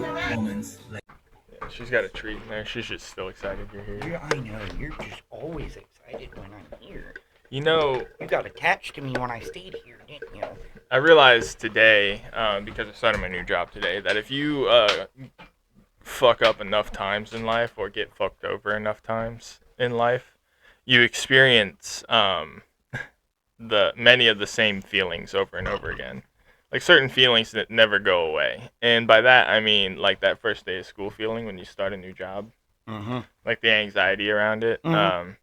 moments like. Yeah, she's got a treat in there. She's just still excited you're here. I know, you're just always excited when I'm here. You know, You got attached to me when I stayed here, didn't you? I realized today, because I started my new job today, that if you fuck up enough times in life or get fucked over enough times in life, you experience the many of the same feelings over and over again. Like certain feelings that never go away. And by that I mean like that first day of school feeling when you start a new job. Mm-hmm. Like the anxiety around it. Mhm.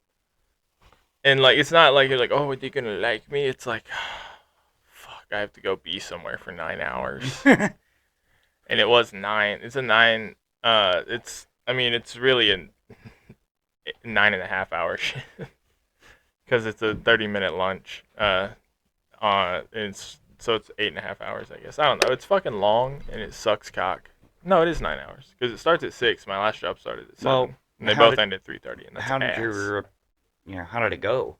And like it's not like you're like, oh, are they gonna like me? It's like fuck, I have to go be somewhere for 9 hours. And it was 9. It's a 9. It's really a 9.5 hour shift because it's a 30-minute lunch. It's 8.5 hours, I guess. I don't know. It's fucking long and it sucks cock. No, it is 9 hours because it starts at 6. My last job started at 7. Well, and they both end at 3:30. And that's How did ass. how did it go?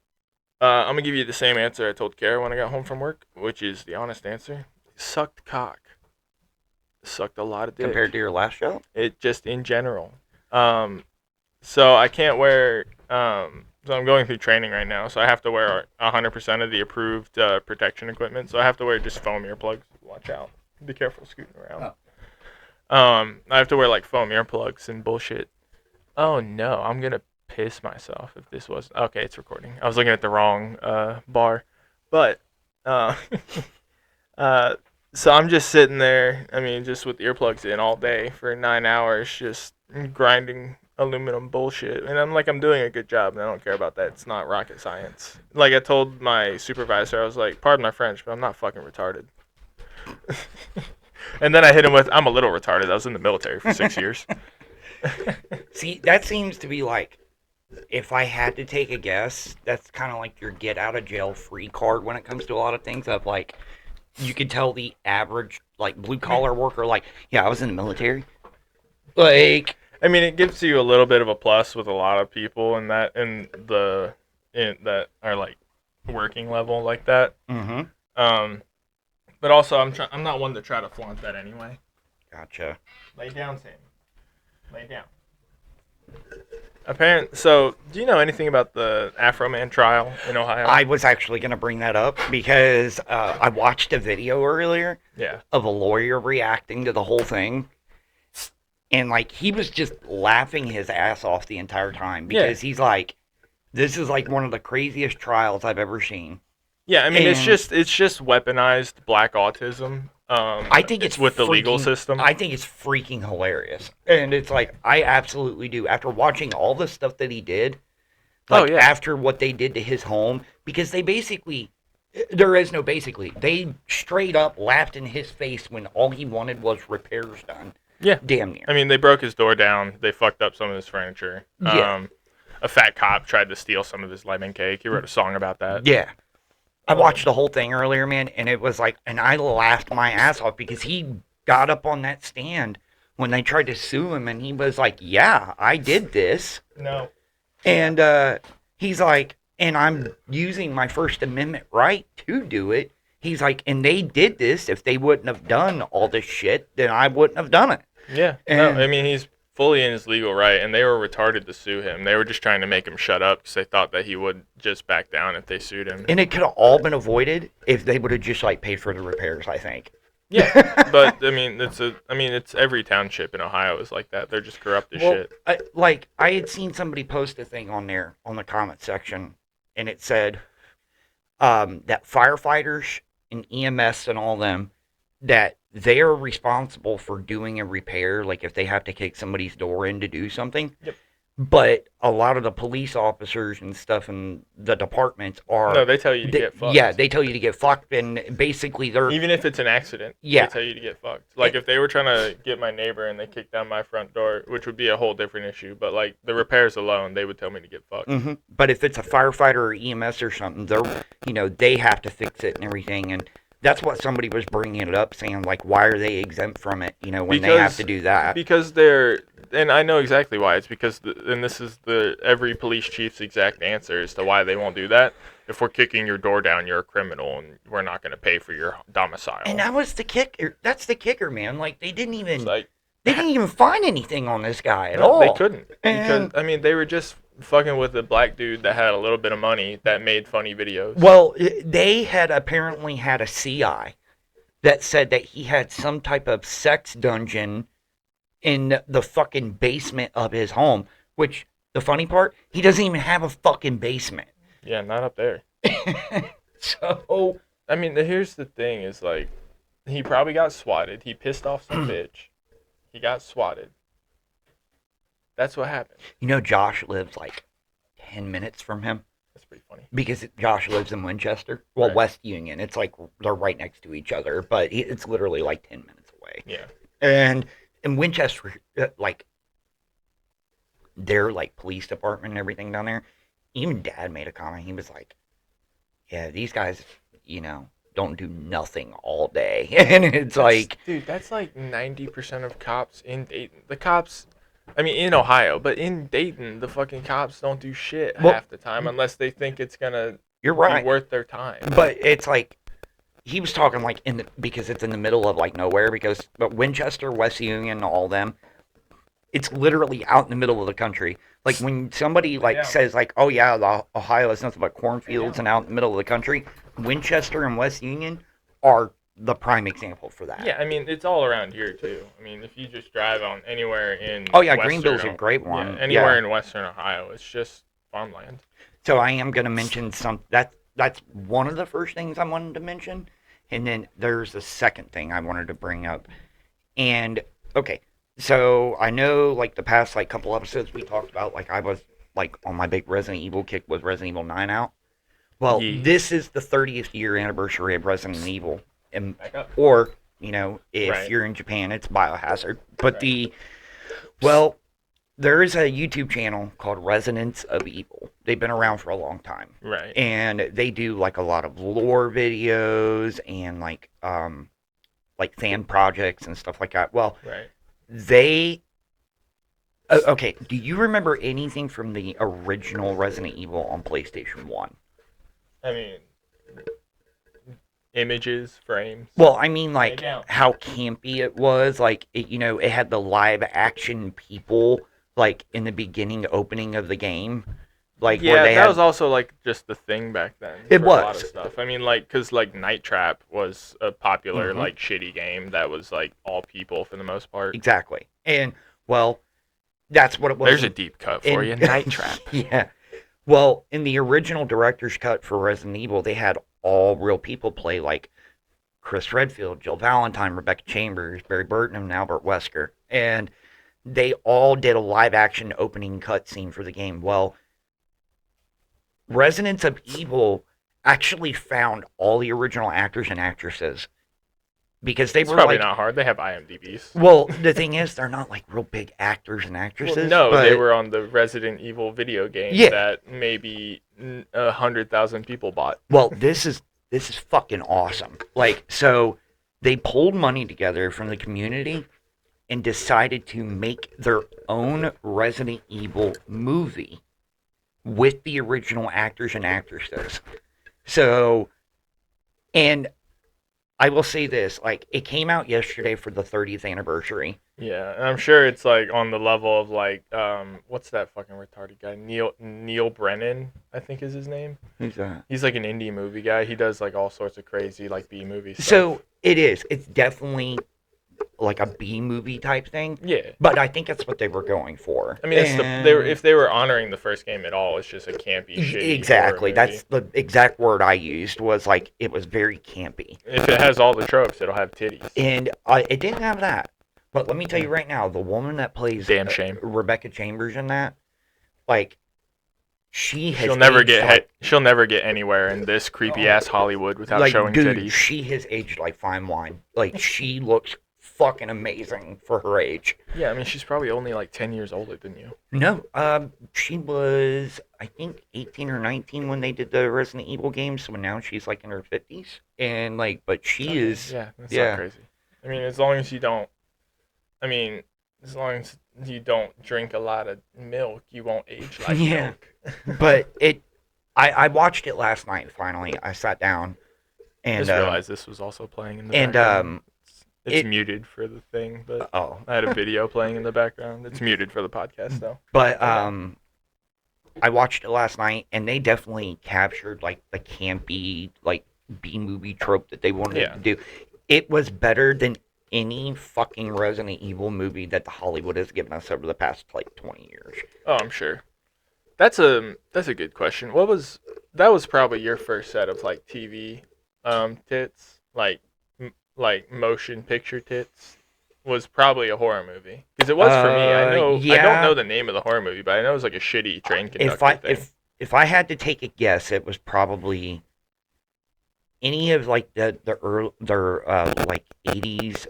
I'm gonna give you the same answer I told Kara when I got home from work, which is the honest answer. Sucked cock. Sucked a lot of dick. Compared to your last job? It just in general. So I can't wear. So I'm going through training right now, so I have to wear 100% of the approved protection equipment. So I have to wear just foam earplugs. Watch out. Be careful scooting around. I have to wear like foam earplugs and bullshit. Oh no, I'm gonna piss myself if this was okay. It's recording. I was looking at the wrong bar, but so I'm just sitting there. I mean, just with earplugs in all day for 9 hours, just grinding aluminum bullshit, and I'm doing a good job, and I don't care about that. It's not rocket science. Like I told my supervisor, I was like, pardon my French, but I'm not fucking retarded. And then I hit him with, I'm a little retarded. I was in the military for 6 years. See, that seems to be like, if I had to take a guess, that's kind of like your get out of jail free card when it comes to a lot of things. Of like, you could tell the average like blue collar worker, like, yeah, I was in the military. Like, I mean, it gives you a little bit of a plus with a lot of people that are like working level like that. mm-hmm. But also I'm not one to try to flaunt that anyway. Gotcha. Lay down, Sam. Lay down. So, do you know anything about the Afro Man trial in Ohio? I was actually going to bring that up because I watched a video earlier of a lawyer reacting to the whole thing. And, like, he was just laughing his ass off the entire time because he's like, this is, like, one of the craziest trials I've ever seen. Yeah, I mean, it's just weaponized black autism. I think it's with the legal system. I think it's freaking hilarious. And it's like, I absolutely do. After watching all the stuff that he did, after what they did to his home, because they basically, there is no basically, they straight up laughed in his face when all he wanted was repairs done. Yeah. Damn near. I mean, they broke his door down. They fucked up some of his furniture. Yeah. A fat cop tried to steal some of his lemon cake. He wrote a song about that. Yeah. I watched the whole thing earlier, man, and it was like, and I laughed my ass off because he got up on that stand when they tried to sue him, and he was like, yeah, I did this. No. And he's like, and I'm using my First Amendment right to do it. He's like, and they did this. If they wouldn't have done all this shit, then I wouldn't have done it. Yeah. No, I mean, he's fully in his legal right, and they were retarded to sue him. They were just trying to make him shut up because they thought that he would just back down if they sued him. And it could have all been avoided if they would have just like paid for the repairs, I think. Yeah, but I mean, it's every township in Ohio is like that. They're just corrupt as shit. I had seen somebody post a thing on there on the comment section, and it said that firefighters and EMS and all them, that they are responsible for doing a repair, like if they have to kick somebody's door in to do something. Yep. But a lot of the police officers and stuff in the departments are... No, they tell you to get fucked. Yeah, they tell you to get fucked, and basically they're... Even if it's an accident, they tell you to get fucked. Like, if they were trying to get my neighbor and they kicked down my front door, which would be a whole different issue, but, like, the repairs alone, they would tell me to get fucked. Mm-hmm. But if it's a firefighter or EMS or something, they have to fix it and everything, and... That's what somebody was bringing it up, saying, like, why are they exempt from it, when they have to do that? Because they're, and I know exactly why. It's because, and this is every police chief's exact answer as to why they won't do that. If we're kicking your door down, you're a criminal, and we're not going to pay for your domicile. And that was the kicker. That's the kicker, man. Like, they didn't even They didn't even find anything on this guy at all. They couldn't. And, because, I mean, they were just fucking with a black dude that had a little bit of money that made funny videos. well, they had apparently had a CI that said that he had some type of sex dungeon in the fucking basement of his home, which, the funny part, he doesn't even have a fucking basement. Yeah, not up there. So, I mean, here's the thing is, like, he probably got swatted. He pissed off some bitch. He got swatted. That's what happened. you know, Josh lives like 10 minutes from him. That's pretty funny. Because Josh lives in Winchester. Well, Right. West Union. It's like they're right next to each other, but it's literally like 10 minutes away. Yeah. And in Winchester, like, their like police department and everything down there, even Dad made a comment. He was like, yeah, these guys, you know, don't do nothing all day. And it's like, dude, that's like 90% of cops in Dayton. The cops, I mean, in Ohio, but in Dayton, the fucking cops don't do shit half the time unless they think it's gonna you're right. be worth their time. But it's like, he was talking like because it's in the middle of like nowhere, but Winchester, West Union, all them, it's literally out in the middle of the country. Like when somebody like says like, oh yeah, Ohio is nothing but cornfields and out in the middle of the country, Winchester and West Union are the prime example for that. Yeah, I mean, it's all around here too. I mean, if you just drive on anywhere in oh yeah, Greenville's a great one. Yeah, anywhere in Western Ohio, it's just farmland. So I am going to mention that's one of the first things I wanted to mention, and then there's the second thing I wanted to bring up. And okay, so I know like the past like couple episodes we talked about like I was like on my big Resident Evil kick with Resident Evil 9 out. Well, this is the 30th year anniversary of Resident Evil, and or you know if you're in Japan, it's Biohazard. But there is a YouTube channel called Residents of Evil. They've been around for a long time. Right. And they do like a lot of lore videos and like fan projects and stuff like that. Well, they okay, do you remember anything from the original Resident Evil on PlayStation 1? I mean, images, frames. Well, I mean, like, how campy it was. Like, it had the live action people, like, in the beginning opening of the game. Like, yeah, that was also, like, just the thing back then. It was. A lot of stuff. I mean, like, because, like, Night Trap was a popular, like, shitty game that was, like, all people for the most part. Exactly. And, well, that's what it was. There's a deep cut for you. Night Trap. Yeah. Well, in the original director's cut for Resident Evil, they had all real people play, like Chris Redfield, Jill Valentine, Rebecca Chambers, Barry Burton, and Albert Wesker. And they all did a live-action opening cutscene for the game. Well, Residents of Evil actually found all the original actors and actresses. Because they were probably not hard. They have IMDb's. Well, the thing is, they're not like real big actors and actresses. Well, no, they were on the Resident Evil video game that maybe 100,000 people bought. Well, this is fucking awesome. Like, so they pulled money together from the community and decided to make their own Resident Evil movie with the original actors and actresses. So, and I will say this, like, it came out yesterday for the 30th anniversary. Yeah, and I'm sure it's, like, on the level of, like, what's that fucking retarded guy? Neil Brennan, I think is his name. Who's that? He's, like, an indie movie guy. He does, like, all sorts of crazy, like, B-movie stuff. So, it is. It's definitely, like, a B-movie type thing. Yeah. But I think that's what they were going for. I mean, if they were honoring the first game at all, it's just a campy, shitty exactly. horror movie. That's the exact word I used, was, like, it was very campy. If it has all the tropes, it'll have titties. And it didn't have that. But let me tell you right now, the woman that plays Damn shame. Rebecca Chambers in that, like, she'll never get anywhere in this creepy ass Hollywood without like, showing dude, titties. She has aged like fine wine. Like, she looks fucking amazing for her age. Yeah, I mean, she's probably only like 10 years older than you. No, she was, I think, 18 or 19 when they did the Resident Evil games. So now she's like in her 50s, and like, but she is. Yeah, that's not crazy. I mean, as long as you don't drink a lot of milk, you won't age like milk. But I watched it last night. Finally, I sat down and just realized this was also playing in the background. It's muted for the thing, but Oh. I had a video playing in the background. It's muted for the podcast, though. But I watched it last night, and they definitely captured like the campy like B movie trope that they wanted to do. It was better than any fucking Resident Evil movie that the Hollywood has given us over the past like 20 years. Oh, I'm sure. That's a good question. That was probably your first set of like TV tits, like motion picture tits, was probably a horror movie, because it was for me. I don't know the name of the horror movie, but I know it was like a shitty train conductor thing. If I had to take a guess, it was probably any of like their like 80s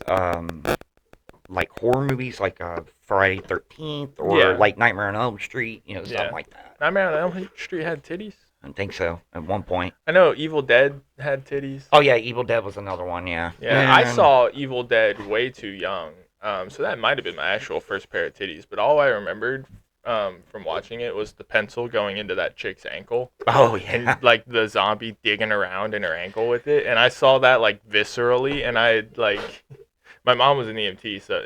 like horror movies, like Friday 13th or like Nightmare on Elm Street, something like that. Nightmare on Elm Street had titties? I think so, at one point. I know Evil Dead had titties. Oh yeah, Evil Dead was another one, yeah. Yeah, I saw Evil Dead way too young, so that might have been my actual first pair of titties, but all I remembered from watching it was the pencil going into that chick's ankle. Oh yeah. And like the zombie digging around in her ankle with it, and I saw that like viscerally, and I like... My mom was an EMT, so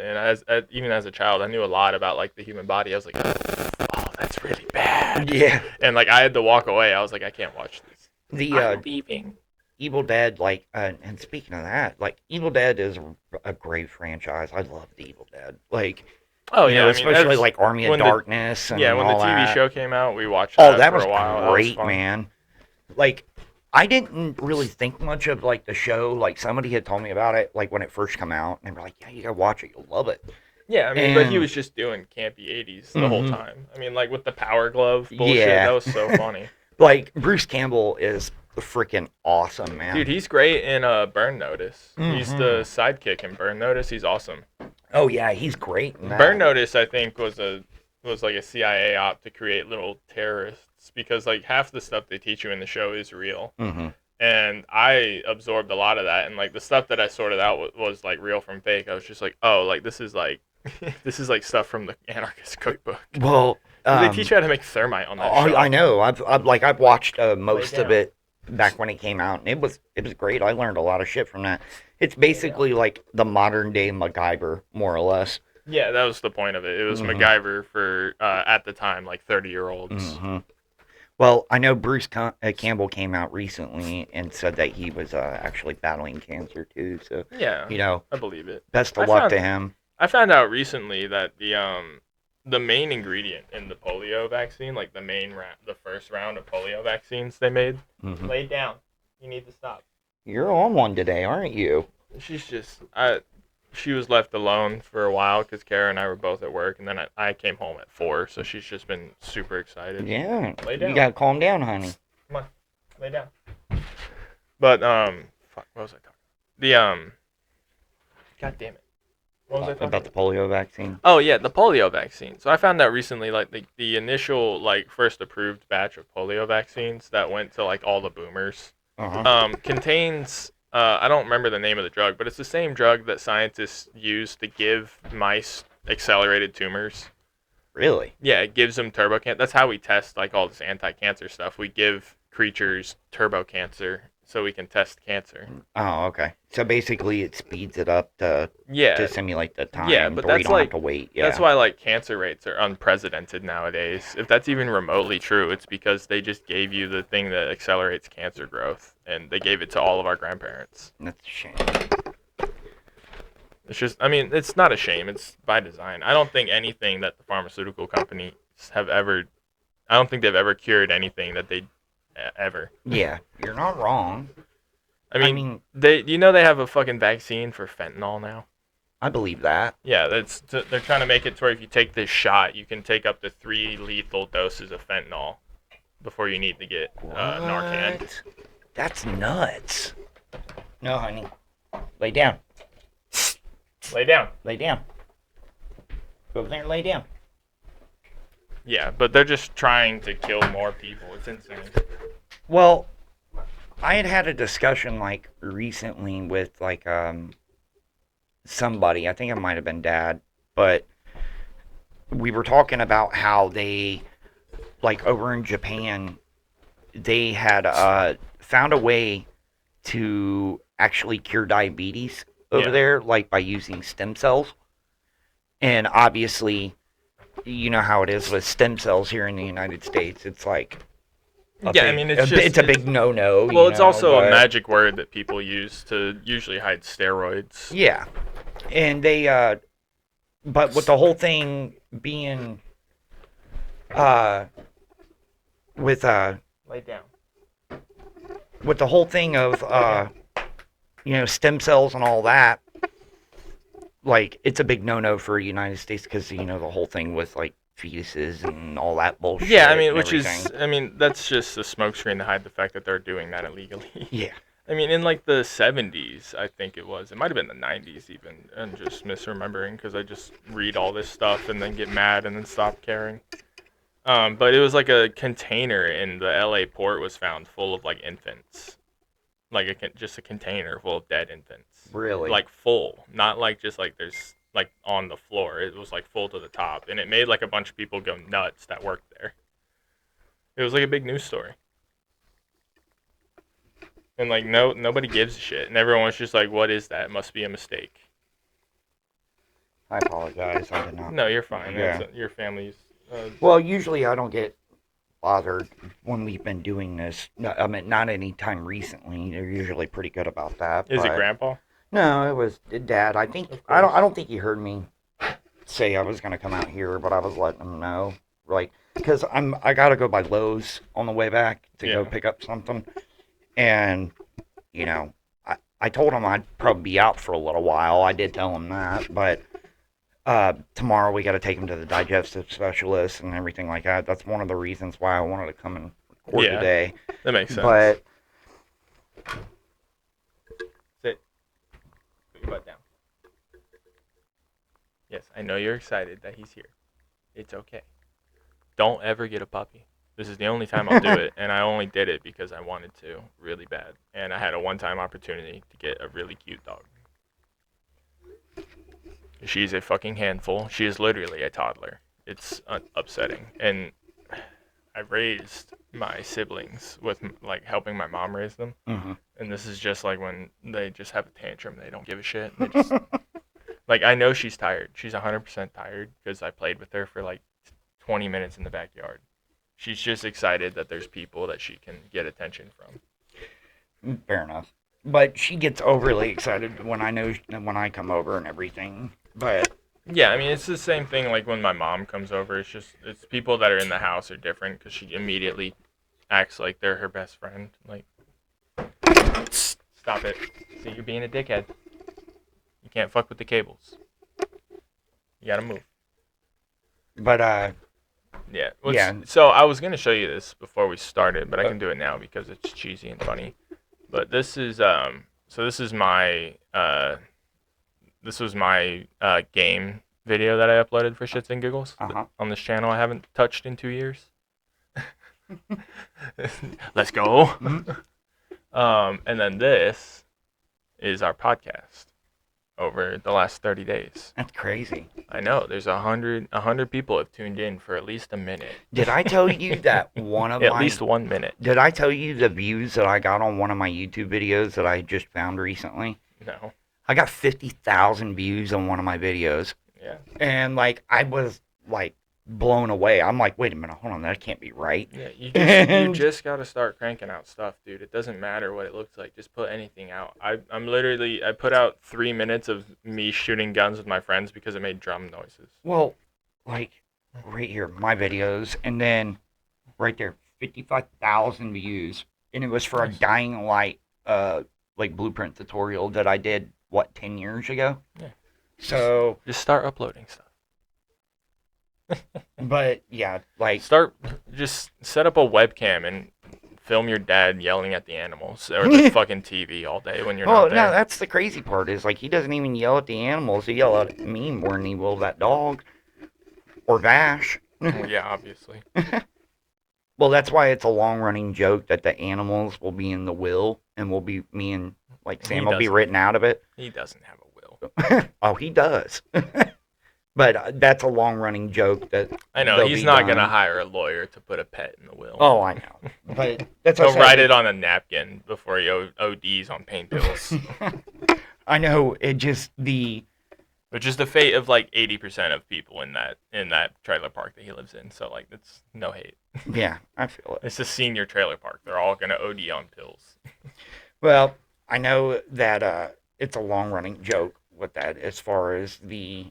even as a child, I knew a lot about like the human body. I was like, oh, that's really bad. Yeah. And like I had to walk away. I was like, I can't watch this. I'm leaving. Evil Dead, like, and speaking of that, like, Evil Dead is a great franchise. I love the Evil Dead. Like, oh yeah, especially like Army of Darkness. And when all the TV that. show came out, we watched that. Oh, that was for a while. Great, that was man. Like, I didn't really think much of like the show. Like, somebody had told me about it, like when it first came out, and they were like, "Yeah, you gotta watch it. You'll love it." Yeah, I mean, but he was just doing campy 80s the whole time. I mean, like with the Power Glove bullshit, that was so funny. Like, Bruce Campbell is freaking awesome, man. Dude, he's great in Burn Notice. He's the sidekick in Burn Notice. He's awesome. Oh yeah, he's great in that. Burn Notice, I think, was like a CIA op to create little terrorists, because like half the stuff they teach you in the show is real. And I absorbed a lot of that, and like the stuff that I sorted out was like real from fake. I was just like, oh, like this is like this is like stuff from the Anarchist Cookbook. Well, they teach you how to make thermite on that show. I know. I've watched most of it back when it came out, and it was great. I learned a lot of shit from that. It's basically like the modern day MacGyver, more or less. Yeah, that was the point of it. It was MacGyver for at the time like 30-year-olds. Well, I know Bruce Campbell came out recently and said that he was actually battling cancer too. So yeah, I believe it. Best of luck to him. I found out recently that the main ingredient in the polio vaccine, like the first round of polio vaccines they made, lay down. You need to stop. You're on one today, aren't you? She's just she was left alone for a while because Kara and I were both at work, and then I came home at 4, so she's just been super excited. Yeah. Lay down. You gotta calm down, honey. Come on, lay down. But fuck, what was I talking? God damn it. What was I talking about? The polio vaccine? Oh yeah, the polio vaccine. So I found out recently, like the initial like first approved batch of polio vaccines that went to like all the boomers, contains. I don't remember the name of the drug, but it's the same drug that scientists use to give mice accelerated tumors. Really? Yeah, it gives them turbo cancer. That's how we test like all this anti-cancer stuff. We give creatures turbo cancer so we can test cancer. Oh, okay. So basically, it speeds it up to simulate the time. Yeah, but where that's you don't like have to wait. Yeah. That's why like cancer rates are unprecedented nowadays. If that's even remotely true, it's because they just gave you the thing that accelerates cancer growth, and they gave it to all of our grandparents. That's a shame. It's just, I mean, it's not a shame. It's by design. I don't think anything that the pharmaceutical companies have ever, I don't think they've ever cured anything that they ever. Yeah, you're not wrong. I mean, they have a fucking vaccine for fentanyl now. I believe that. Yeah, they're trying to make it to where if you take this shot, you can take up to 3 lethal doses of fentanyl before you need to get Narcan. That's nuts. No, honey. Lay down. Lay down. Lay down. Go over there and lay down. Yeah, but they're just trying to kill more people. It's insane. Well, I had a discussion like recently with like somebody. I think it might have been Dad, but we were talking about how they, like over in Japan, they had found a way to actually cure diabetes over there, like by using stem cells. And obviously, you know how it is with stem cells here in the United States. It's like it's a big no-no. Well, it's also a magic word that people use to usually hide steroids. Yeah, and they but with the whole thing being with lay down. With the whole thing of stem cells and all that, like it's a big no-no for the United States because the whole thing with like fetuses and all that bullshit. Yeah, I mean, that's just a smokescreen to hide the fact that they're doing that illegally. Yeah. I mean, in like the 70s, I think it was. It might have been the 90s even. I'm just misremembering because I just read all this stuff and then get mad and then stop caring. But it was like a container in the LA port was found full of like infants. Like just a container full of dead infants. Really? Like full. Not like just like there's like on the floor. It was like full to the top. And it made like a bunch of people go nuts that worked there. It was like a big news story. And like nobody gives a shit. And everyone was just like, what is that? It must be a mistake. I apologize. I did not. No, you're fine. Yeah. Your family's... Well, usually I don't get bothered when we've been doing this. No, I mean, not any time recently. They're usually pretty good about that. Is it Grandpa? No, it was Dad. I think I don't think he heard me say I was gonna come out here, but I was letting him know, like, because I gotta go by Lowe's on the way back to go pick up something, and I told him I'd probably be out for a little while. I did tell him that, but. Tomorrow we got to take him to the digestive specialist and everything like that. That's one of the reasons why I wanted to come and record today. That makes sense. But sit. Put your butt down. Yes, I know you're excited that he's here. It's okay. Don't ever get a puppy. This is the only time I'll do it, and I only did it because I wanted to really bad. And I had a one-time opportunity to get a really cute dog. She's a fucking handful. She is literally a toddler. It's upsetting. And I raised my siblings with, like, helping my mom raise them. Mm-hmm. And this is just, like, when they just have a tantrum. They don't give a shit. They just, like, I know she's tired. She's 100% tired because I played with her for, like, 20 minutes in the backyard. She's just excited that there's people that she can get attention from. Fair enough. But she gets overly excited when I come over and everything. But yeah, I mean, it's the same thing like when my mom comes over. It's people that are in the house are different because she immediately acts like they're her best friend. Like, stop it. See, you're being a dickhead. You can't fuck with the cables. You gotta move. But, yeah. Yeah. So I was going to show you this before we started, but I can do it now because it's cheesy and funny. But this is, this was my game video that I uploaded for shits and giggles on this channel I haven't touched in 2 years. Let's go. Mm-hmm. And then this is our podcast over the last 30 days. That's crazy. I know. There's 100 people have tuned in for at least a minute. Did I tell you that one of at least 1 minute? Did I tell you the views that I got on one of my YouTube videos that I just found recently? No. I got 50,000 views on one of my videos. Yeah. And, like, I was, like, blown away. I'm like, wait a minute, hold on, that can't be right. Yeah, you just got to start cranking out stuff, dude. It doesn't matter what it looks like. Just put anything out. I put out 3 minutes of me shooting guns with my friends because it made drum noises. Well, like, right here, my videos, and then right there, 55,000 views. And it was for a dying light, like, blueprint tutorial that I did, 10 years ago? Yeah. So just start uploading stuff. But yeah, like just set up a webcam and film your dad yelling at the animals or the fucking TV all day when you're not there. No, that's the crazy part is like he doesn't even yell at the animals. He yells at me more than he will that dog or Vash. Well, yeah, obviously. Well, that's why it's a long-running joke that the animals will be in the will and will be me and like Sam will be written out of it. He doesn't have a will. Oh, he does. But that's a long-running joke that I know he's not gonna hire a lawyer to put a pet in the will. Oh, I know. But that's he'll write it on a napkin before he ODs on pain pills. I know. It just the. Which is the fate of like 80% of people in that trailer park that he lives in. So like, it's no hate. Yeah, I feel it. It's a senior trailer park. They're all gonna OD on pills. Well, I know that it's a long running joke with that as far as the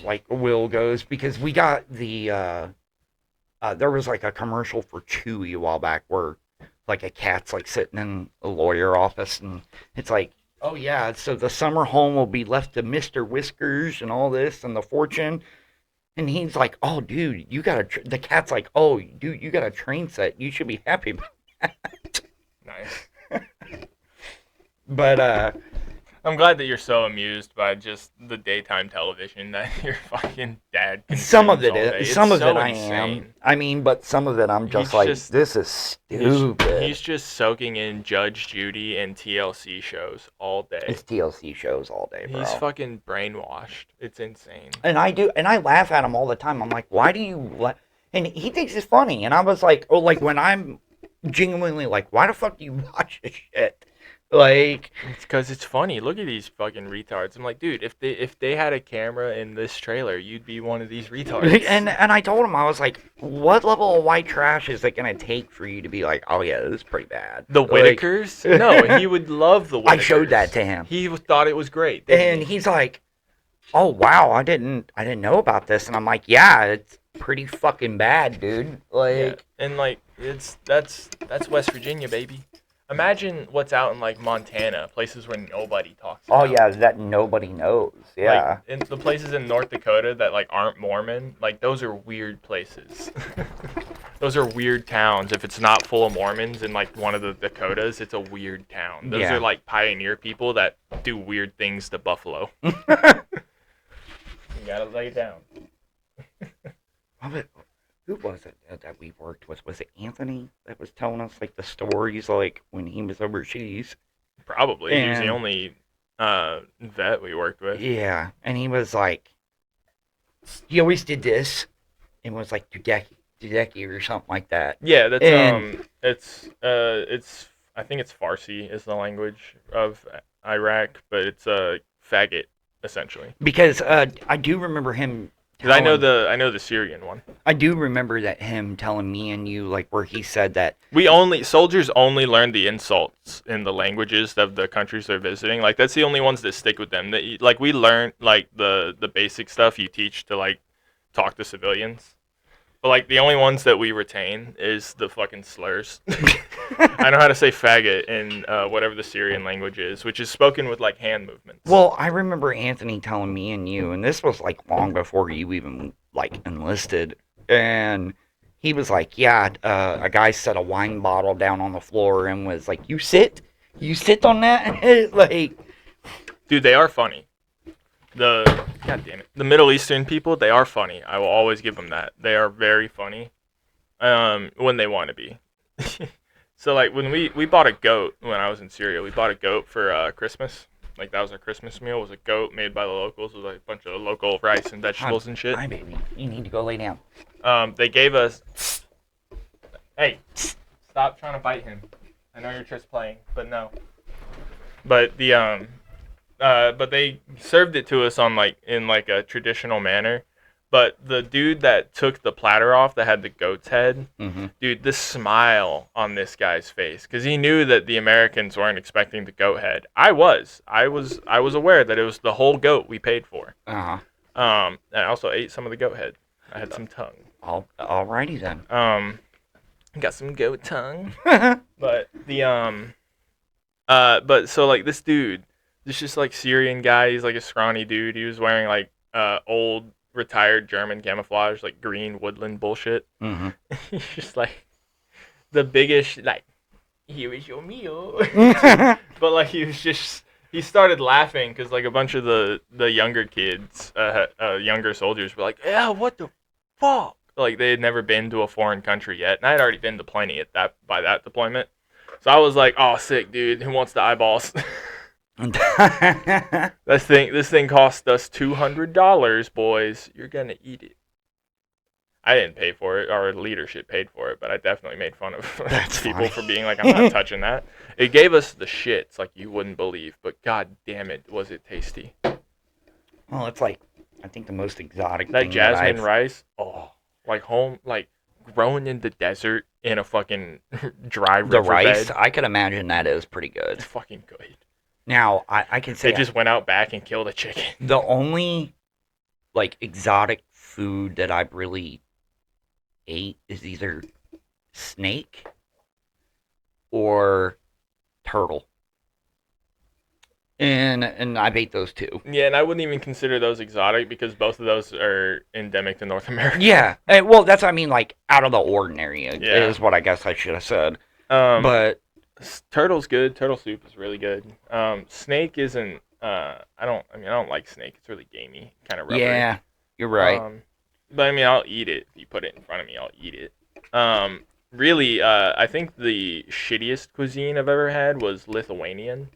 like will goes because we got the there was like a commercial for Chewy a while back where like a cat's like sitting in a lawyer office and it's like, oh yeah, so the summer home will be left to Mr. Whiskers and all this and the fortune. And he's like, oh dude, you got the cat's like, oh dude, you got a train set. You should be happy about that. Nice. But I'm glad that you're so amused by just the daytime television that your fucking dad consumes some of it all day. is. Some of so it I insane. am. I mean, but some of it I'm just He's like, just- this is stupid. He's just soaking in Judge Judy and TLC shows all day. It's TLC shows all day, bro. He's fucking brainwashed. It's insane. And I laugh at him all the time. I'm like, why do you and he thinks it's funny. And I was like, oh, like when I'm genuinely like, why the fuck do you watch this shit? Like, It's because it's funny. Look at these fucking retards. I'm like, dude, if they had a camera in this trailer, you'd be one of these retards. and I told him, I was like, what level of white trash is it gonna take for you to be like, oh yeah, this is pretty bad? The Like, Whitakers? No, he would love the Whitakers. I showed that to him. He thought it was great. And he's like, oh wow, I didn't know about this. And I'm like, yeah, it's pretty fucking bad, dude. Like, yeah. And like that's West Virginia, baby. Imagine what's out in like Montana, places where nobody talks about. oh yeah, that nobody knows. Yeah. Like, in the places in North Dakota that like aren't Mormon, like those are weird places. Those are weird towns. If it's not full of Mormons in like one of the Dakotas, it's a weird town. Those Yeah. are like pioneer people that do weird things to buffalo. You gotta lay down. Who was it that we worked with? Was it Anthony that was telling us like the stories like when he was overseas? Probably. He was the And- only vet we worked with. Yeah, and he was like, he always did this, and was like Dudeki or something like that. Yeah, that's And- it's I think it's Farsi is the language of Iraq, but it's faggot essentially. Because I do remember him. 'Cause I know telling- the Syrian one. I do remember that him telling me and you like where he said that. Soldiers only learn the insults in the languages of the countries they're visiting. Like that's the only ones that stick with them. Like we learn like the basic stuff you teach to like talk to civilians. But like the only ones that we retain is the fucking slurs. I know how to say faggot in whatever the Syrian language is, which is spoken with like hand movements. Well, I remember Anthony telling me and you, and this was like long before you even like enlisted, and he was like, "Yeah, a guy set a wine bottle down on the floor and was like, you sit on that,' like." Dude, they are funny. God damn it. The Middle Eastern people, they are funny. I will always give them that. They are very funny. When they want to be. So like when we bought a goat when I was in Syria, we bought a goat for Christmas. Like that was our Christmas meal. It was a goat made by the locals. It was like a bunch of local rice and vegetables and shit. Hi, baby. You need to go lay down. They gave us. Hey, stop trying to bite him. I know you're just playing, but no. But but they served it to us on in a traditional manner. But the dude that took the platter off that had the goat's head, dude, the smile on this guy's face, because he knew that the Americans weren't expecting the goat head. I was aware that it was the whole goat we paid for. Uh-huh. And I also ate some of the goat head. I had some tongue. Alrighty then. Got some goat tongue. But but so like this dude, this just like Syrian guy. He's like a scrawny dude. He was wearing like old retired German camouflage, like green woodland bullshit. He's just like the biggest, like, here is your meal. But like he started laughing because like a bunch of the younger kids, younger soldiers were like, yeah, what the fuck? Like they had never been to a foreign country yet, and I had already been to plenty by that deployment. So I was like, oh, sick, dude. Who wants the eyeballs? This thing cost us $200, boys. You're gonna eat it. I didn't pay for it. Our leadership paid for it, but I definitely made fun of people funny. for being like, I'm not touching that. It gave us the shits like you wouldn't believe, but god damn it, was it tasty. Well, it's like, I think the most exotic That thing jasmine rice, like home, like grown in the desert in a fucking dry riverbed. The rice, I could imagine that is pretty good. It's fucking good. Now, I can say... They just went out back and killed a chicken. The only, like, exotic food that I've really ate is either snake or turtle. And I've ate those too. Yeah, and I wouldn't even consider those exotic because both of those are endemic to North America. Yeah, well, that's what I mean, like, out of the ordinary is what I guess I should have said. But turtle's good. Turtle soup is really good. Snake isn't. I don't like snake. It's really gamey, kind of rubbery. Yeah, you're right. But I mean, I'll eat it. If you put it in front of me, I'll eat it. Really, I think the shittiest cuisine I've ever had was Lithuanian.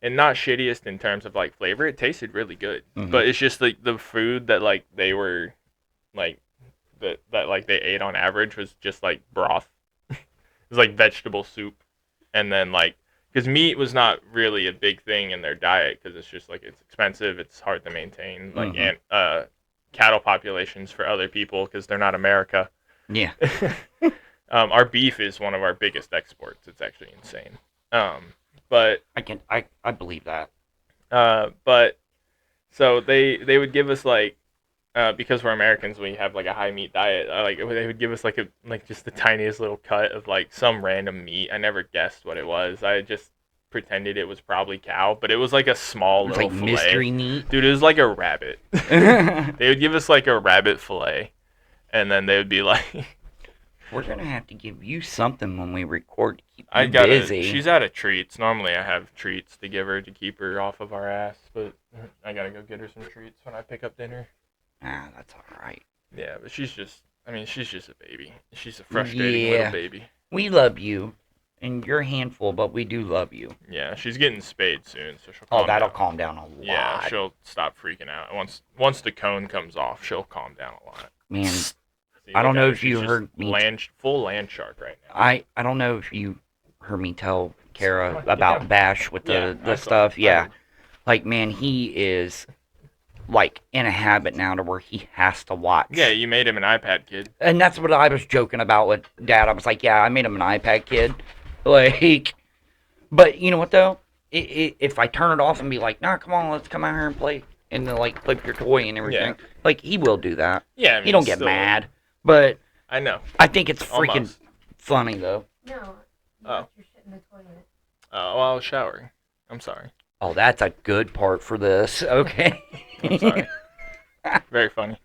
And not shittiest in terms of like flavor. It tasted really good, but it's just like the food that like they were, like that like they ate on average was just like broth. It was like vegetable soup, and then like because meat was not really a big thing in their diet because it's just like it's expensive, it's hard to maintain, like and cattle populations for other people because they're not America. Yeah. Our beef is one of our biggest exports. It's actually insane. But I believe that. But so they would give us like because we're Americans, we have like a high meat diet. Like they would give us like just the tiniest little cut of like some random meat. I never guessed what it was. I just pretended it was probably cow, but it was like a small little like fillet. Mystery meat. Dude, it was like a rabbit. They would give us like a rabbit fillet, and then they would be like. We're gonna have to give you something when we record to keep you busy. She's out of treats. Normally, I have treats to give her to keep her off of our ass, but I gotta go get her some treats when I pick up dinner. Ah, that's all right. Yeah, but she's just a baby. She's a frustrating little baby. We love you, and you're a handful, but we do love you. Yeah, she's getting spayed soon, so she'll calm down. That'll calm down a lot. Yeah, she'll stop freaking out. Once the cone comes off, she'll calm down a lot. Man. I don't know if you heard me. Full land shark right now. I don't know if you heard me tell Kara about Bash with the stuff. Yeah. Like, man, he is, like, in a habit now to where he has to watch. Yeah, you made him an iPad kid. And that's what I was joking about with Dad. I was like, yeah, I made him an iPad kid. Like, but you know what, though? If I turn it off and be like, nah, come on, let's come out here and play. And then, like, flip your toy and everything. Yeah. Like, he will do that. Yeah, I mean, he don't get mad. But I know. I think it's freaking funny, though. No. You're shit in the toilet. Oh, well, I was showering. I'm sorry. Oh, that's a good part for this. Okay. I'm sorry. Very funny.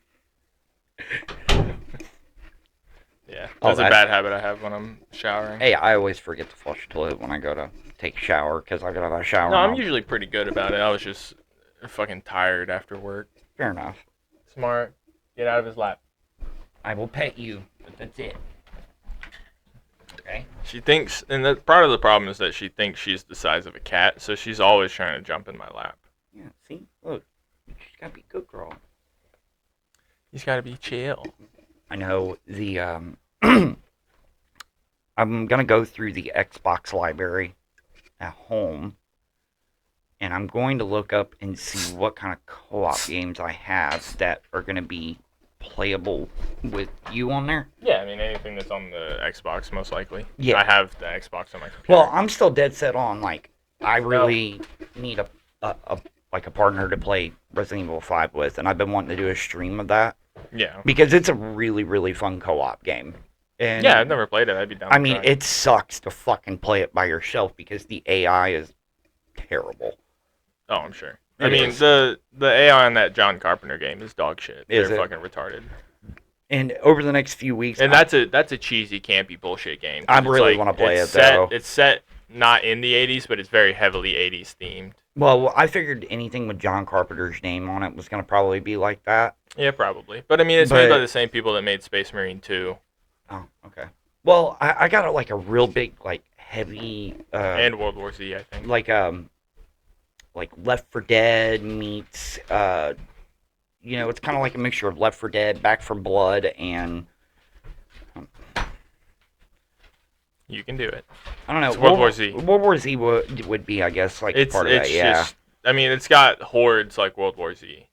Yeah, that's a bad habit I have when I'm showering. Hey, I always forget to flush the toilet when I go to take a shower because I gotta have a shower. No, I'm usually pretty good about it. I was just fucking tired after work. Fair enough. Smart. Get out of his lap. I will pet you, but that's it. Okay. She thinks, and part of the problem is that she thinks she's the size of a cat, so she's always trying to jump in my lap. Yeah, see? Look. She's gotta be a good girl. He's gotta be chill. I know the, I'm gonna go through the Xbox library at home, and I'm going to look up and see what kind of co-op games I have that are gonna be playable with you on there. Yeah, I mean anything that's on the Xbox most likely. Yeah. I have the Xbox on my computer. Well, I'm still dead set on like I really need a partner to play Resident Evil 5 with, and I've been wanting to do a stream of that. Yeah. Because it's a really, really fun co-op game. And yeah, I've never played it. I'd be down. I mean, it sucks to fucking play it by yourself because the AI is terrible. Oh, I'm sure. I mean, the AI on that John Carpenter game is dog shit. They're fucking retarded. And over the next few weeks, and that's a cheesy, campy bullshit game. I really want to play it though. It's set not in the 80s, but it's very heavily 80s themed. Well, I figured anything with John Carpenter's name on it was going to probably be like that. Yeah, probably. But I mean, it's made by the same people that made Space Marine 2. Oh, okay. Well, I got like a real big, like heavy. And World War Z, I think. Like Left 4 Dead meets it's kind of like a mixture of Left 4 Dead, Back 4 Blood, and You can do it. I don't know. It's World War Z. World War Z would be, I guess, like It's part of that. Yeah. just, I mean, it's got hordes like World War Z.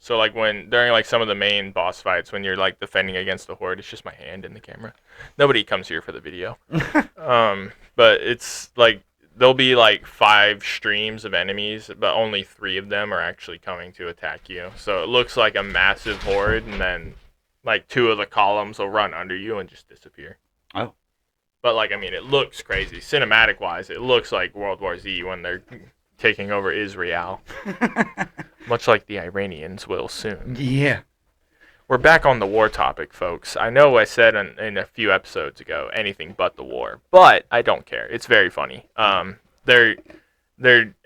So like during like some of the main boss fights, when you're like defending against the horde, it's just my hand in the camera. Nobody comes here for the video. But it's like there'll be like 5 streams of enemies, but only 3 of them are actually coming to attack you. So it looks like a massive horde, and then like 2 of the columns will run under you and just disappear. Oh. But like, I mean, it looks crazy. Cinematic wise, it looks like World War Z when they're taking over Israel. Much like the Iranians will soon. Yeah. We're back on the war topic, folks. I know I said in a few episodes ago, anything but the war. But I don't care. It's very funny. They're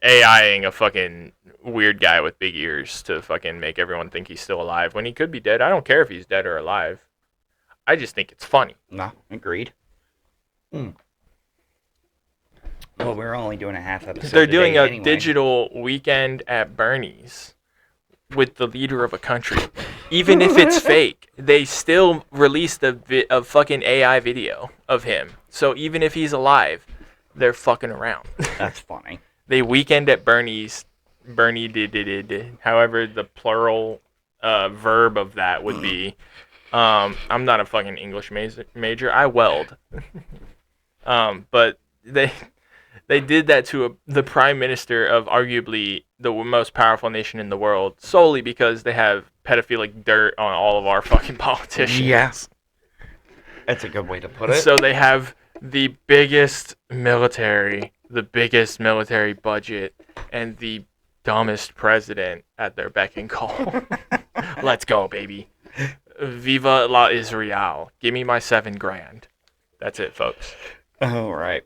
AIing a fucking weird guy with big ears to fucking make everyone think he's still alive when he could be dead. I don't care if he's dead or alive. I just think it's funny. No, agreed. Well, we're only doing a half episode. They're doing a anyway. digital weekend at Bernie's with the leader of a country. Even if it's fake, they still released a fucking AI video of him. So even if he's alive, they're fucking around. That's funny. They weekend at Bernie's. Bernie did. However, the plural verb of that would be. I'm not a fucking English major. I weld. But they did that to the prime minister of arguably the most powerful nation in the world solely because they have pedophilic dirt on all of our fucking politicians. Yes. That's a good way to put it. So they have the biggest military budget, and the dumbest president at their beck and call. Let's go, baby. Viva la Israel. Give me my $7,000. That's it, folks. All right.